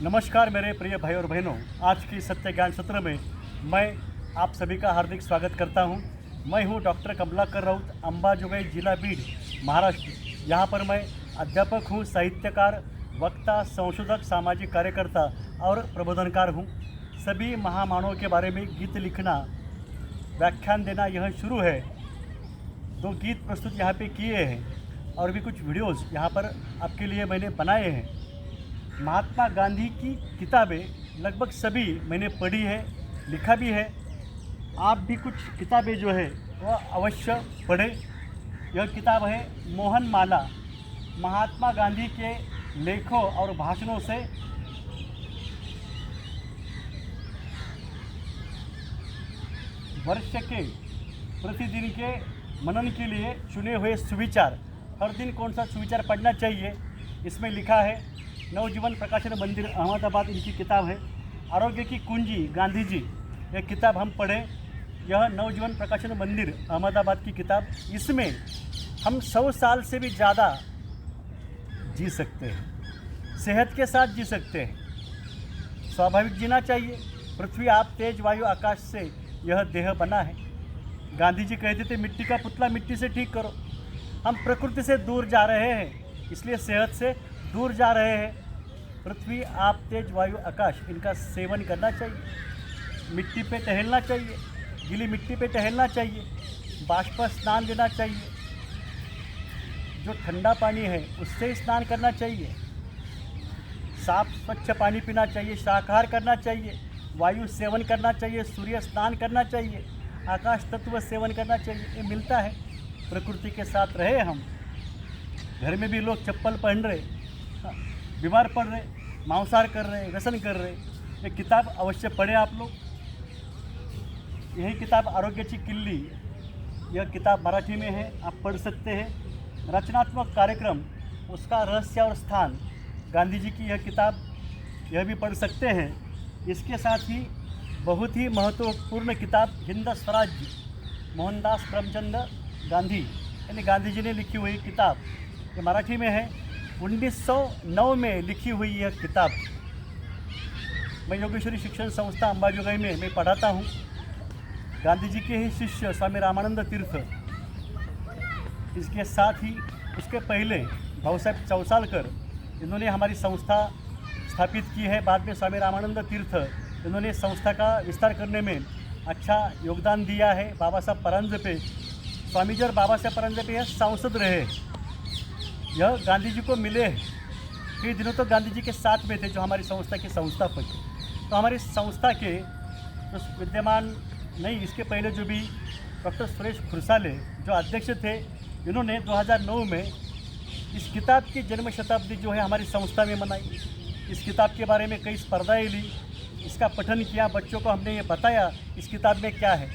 नमस्कार मेरे प्रिय भाई और बहनों, आज की सत्य ज्ञान सत्र में मैं आप सभी का हार्दिक स्वागत करता हूं। मैं हूं डॉक्टर कमलाकर राउत, अंबाजोगाई जिला बीड, महाराष्ट्र। यहां पर मैं अध्यापक हूं, साहित्यकार, वक्ता, संशोधक, सामाजिक कार्यकर्ता और प्रबोधनकार हूं। सभी महामानवों के बारे में गीत लिखना, व्याख्यान देना यह शुरू है। 2 गीत प्रस्तुत यहाँ पे किए हैं और भी कुछ वीडियोज़ यहाँ पर आपके लिए मैंने बनाए हैं। महात्मा गांधी की किताबें लगभग सभी मैंने पढ़ी है, लिखा भी है। आप भी कुछ किताबें जो है वह अवश्य पढ़ें। यह किताब है मोहन माला, महात्मा गांधी के लेखों और भाषणों से वर्ष के प्रतिदिन के मनन के लिए चुने हुए सुविचार। हर दिन कौन सा सुविचार पढ़ना चाहिए, इसमें लिखा है। नवजीवन प्रकाशन मंदिर, अहमदाबाद इनकी किताब है। आरोग्य की कुंजी, गांधी जी, यह किताब हम पढ़ें। यह नवजीवन प्रकाशन मंदिर, अहमदाबाद की किताब। इसमें हम 100 साल से भी ज़्यादा जी सकते हैं, सेहत के साथ जी सकते हैं। स्वाभाविक जीना चाहिए। पृथ्वी, आप, तेज, वायु, आकाश से यह देह बना है। गांधी जी कहते थे मिट्टी का पुतला मिट्टी से ठीक करो। हम प्रकृति से दूर जा रहे हैं, इसलिए सेहत से दूर जा रहे हैं। पृथ्वी, आप, तेज, वायु, आकाश, इनका सेवन करना चाहिए। मिट्टी पे टहलना चाहिए, गीली मिट्टी पे टहलना चाहिए। बाष्प स्नान लेना चाहिए, जो ठंडा पानी है उससे स्नान करना चाहिए। साफ स्वच्छ पानी पीना चाहिए, शाकाहार करना चाहिए, वायु सेवन करना चाहिए, सूर्य स्नान करना चाहिए, आकाश तत्व सेवन करना चाहिए। ये मिलता है, प्रकृति के साथ रहे हम। घर में भी लोग चप्पल पहन रहे, बीमार पड़ रहे, मांसाहार कर रहे, व्यसन कर रहे। ये किताब अवश्य पढ़ें आप लोग। यही किताब आरोग्याची किल्ली, यह किताब मराठी में है, आप पढ़ सकते हैं। रचनात्मक कार्यक्रम, उसका रहस्य और स्थान, गांधी जी की यह किताब, यह भी पढ़ सकते हैं। इसके साथ ही बहुत ही महत्वपूर्ण किताब हिंद स्वराज, मोहनदास करमचंद गांधी, यानी गांधी जी ने लिखी हुई किताब, ये मराठी में है। 1909 में लिखी हुई यह किताब। मैं योगेश्वरी शिक्षण संस्था अंबाजोगाई में मैं पढ़ाता हूँ। गांधी जी के ही शिष्य स्वामी रामानंद तीर्थ, इसके साथ ही उसके पहले भाऊ साहब चौसालकर, इन्होंने हमारी संस्था स्थापित की है। बाद में स्वामी रामानंद तीर्थ, इन्होंने संस्था का विस्तार करने में अच्छा योगदान दिया है। बाबा साहब परांजपे, स्वामी जी और बाबा साहब परांजपे यह सांसद रहे, यह गांधी जी को मिले। कई दिनों तो गांधी जी के साथ में थे, जो हमारी संस्था के संस्थापक। तो हमारी संस्था के जो विद्यमान नहीं, इसके पहले जो भी डॉक्टर सुरेश खुरसाले जो अध्यक्ष थे, इन्होंने 2009 में इस किताब की जन्म शताब्दी जो है हमारी संस्था में मनाई। इस किताब के बारे में कई स्पर्धाएँ ली, इसका पठन किया, बच्चों को हमने ये बताया इस किताब में क्या है।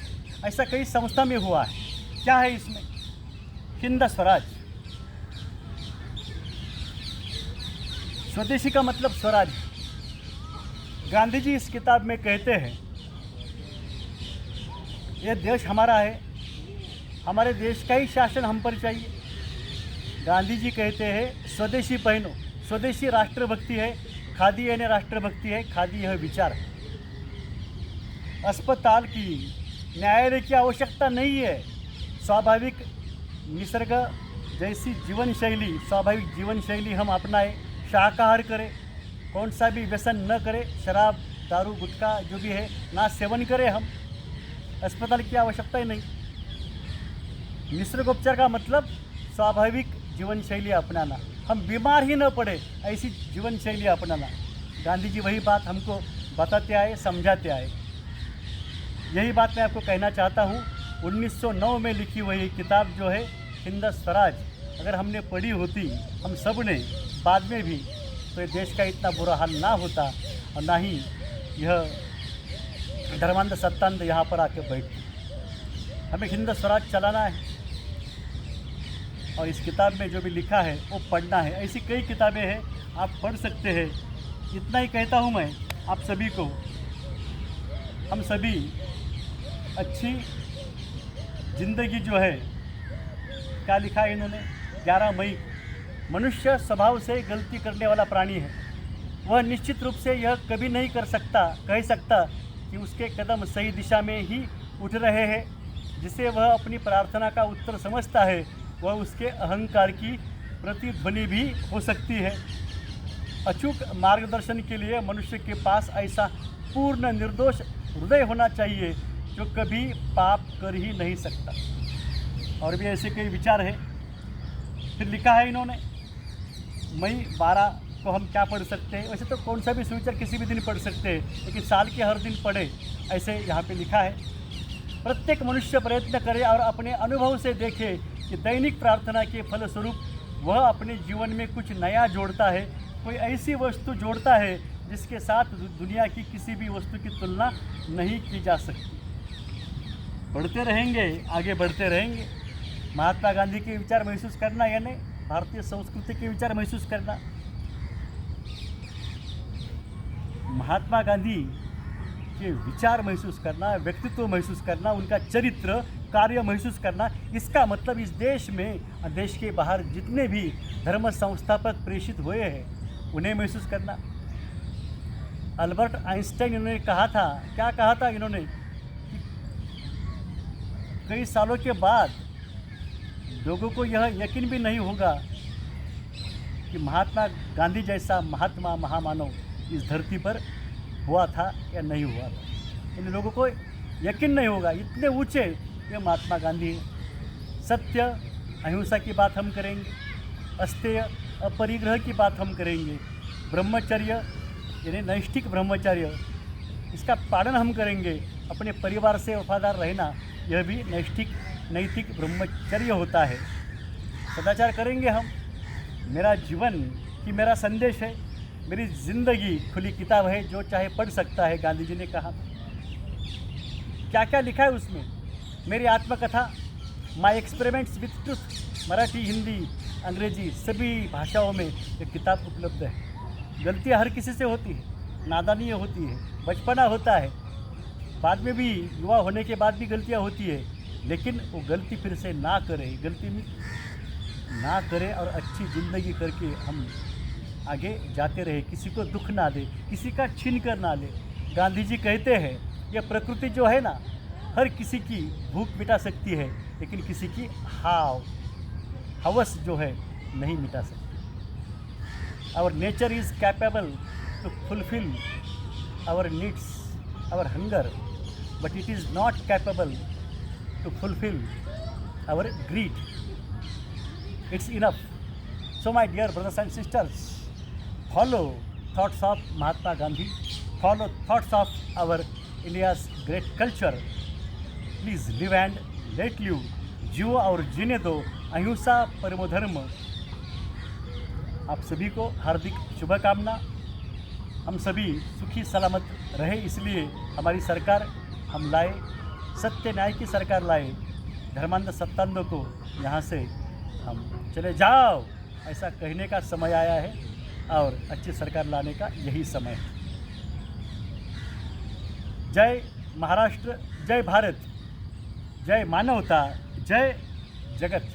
ऐसा कई संस्था में हुआ है। क्या है इसमें? हिंद स्वराज। स्वदेशी का मतलब स्वराज। गांधी जी इस किताब में कहते हैं यह देश हमारा है, हमारे देश का ही शासन हम पर चाहिए। गांधी जी कहते हैं स्वदेशी पहनो। स्वदेशी राष्ट्रभक्ति है, खादी यानी राष्ट्रभक्ति है, खादी यह विचार है। अस्पताल की, न्यायालय की आवश्यकता नहीं है। स्वाभाविक निसर्ग जैसी जीवन शैली, स्वाभाविक जीवन शैली हम अपनाएं। शाकाहार करें, कौन सा भी व्यसन न करें, शराब, दारू, गुटखा जो भी है ना सेवन करें हम। अस्पताल की आवश्यकता ही नहीं। निसर्गोपचार का मतलब स्वाभाविक जीवन शैली अपनाना, हम बीमार ही न पड़े ऐसी जीवन शैली अपनाना। गांधी जी वही बात हमको बताते आए, समझाते आए। यही बात मैं आपको कहना चाहता हूँ। 1909 में लिखी हुई किताब जो है हिंद स्वराज, अगर हमने पढ़ी होती हम सब ने बाद में भी, तो ये देश का इतना बुरा हाल ना होता और ना ही यह धर्मांध सत्तांध यहाँ पर आके बैठती। हमें हिंद स्वराज चलाना है और इस किताब में जो भी लिखा है वो पढ़ना है। ऐसी कई किताबें हैं, आप पढ़ सकते हैं। इतना ही कहता हूँ मैं आप सभी को। हम सभी अच्छी ज़िंदगी जो है, क्या लिखा है इन्होंने, 11 मई, मनुष्य स्वभाव से गलती करने वाला प्राणी है। वह निश्चित रूप से यह कभी नहीं कह सकता कि उसके कदम सही दिशा में ही उठ रहे हैं। जिसे वह अपनी प्रार्थना का उत्तर समझता है, वह उसके अहंकार की प्रतिध्वनि भी हो सकती है। अचूक मार्गदर्शन के लिए मनुष्य के पास ऐसा पूर्ण निर्दोष हृदय होना चाहिए जो कभी पाप कर ही नहीं सकता। और भी ऐसे कई विचार हैं। फिर लिखा है इन्होंने, मई 12 को हम क्या पढ़ सकते हैं? वैसे तो कौन सा भी सुविचार किसी भी दिन पढ़ सकते हैं, लेकिन साल के हर दिन पढ़े, ऐसे यहाँ पे लिखा है। प्रत्येक मनुष्य प्रयत्न करे और अपने अनुभव से देखे कि दैनिक प्रार्थना के फलस्वरूप वह अपने जीवन में कुछ नया जोड़ता है, कोई ऐसी वस्तु जोड़ता है जिसके साथ दुनिया की किसी भी वस्तु की तुलना नहीं की जा सकती। बढ़ते रहेंगे, आगे बढ़ते रहेंगे। महात्मा गांधी के विचार महसूस करना, यानी भारतीय संस्कृति के विचार महसूस करना। महात्मा गांधी के विचार महसूस करना, व्यक्तित्व महसूस करना, उनका चरित्र कार्य महसूस करना, इसका मतलब इस देश में और देश के बाहर जितने भी धर्म संस्थापक प्रेषित हुए हैं उन्हें महसूस करना। अल्बर्ट आइंस्टाइन इन्होंने कहा था, क्या कहा था इन्होंने, कि कई सालों के बाद लोगों को यह यकीन भी नहीं होगा कि महात्मा गांधी जैसा महात्मा महामानव इस धरती पर हुआ था या नहीं हुआ था। इन लोगों को यकीन नहीं होगा, इतने ऊंचे ये महात्मा गांधी हैं। सत्य अहिंसा की बात हम करेंगे, अस्तेय अपरिग्रह की बात हम करेंगे, ब्रह्मचर्य यानी नैष्ठिक ब्रह्मचर्य, इसका पालन हम करेंगे। अपने परिवार से वफादार रहना, यह भी नैतिक ब्रह्मचर्य होता है। सदाचार करेंगे हम। मेरा जीवन ही मेरा संदेश है, मेरी ज़िंदगी खुली किताब है, जो चाहे पढ़ सकता है, गांधी जी ने कहा। क्या क्या लिखा है उसमें? मेरी आत्मकथा, my experiments with truth, Marathi, Hindi, अंग्रेजी सभी भाषाओं में ये किताब उपलब्ध है। गलतियाँ हर किसी से होती है, नादानी होती है, बचपना होता है, बाद में भी युवा होने के बाद भी गलतियाँ होती है, लेकिन वो गलती फिर से ना करें, गलती ना करें और अच्छी ज़िंदगी करके हम आगे जाते रहे, किसी को दुख ना दे, किसी का छीन कर ना ले। गांधी जी कहते हैं, यह प्रकृति जो है ना, हर किसी की भूख मिटा सकती है, लेकिन किसी की हवस जो है नहीं मिटा सकती। Our nature is capable to fulfil our needs, our hunger, but it is not capable to fulfil our greed. It's enough. So my dear brothers and sisters, follow thoughts of Mahatma Gandhi, follow thoughts of our India's great culture. Please live and let live. जियो और जीने दो, अहिंसा परमो धर्म। आप सभी को हार्दिक शुभकामना। हम सभी सुखी सलामत रहे, इसलिए हमारी सरकार हम लाए, सत्य न्याय की सरकार लाए, धर्मांध सत्तांधों को यहाँ से हम चले जाओ ऐसा कहने का समय आया है, और अच्छी सरकार लाने का यही समय है। जय महाराष्ट्र, जय भारत, जय मानवता, जय जगत।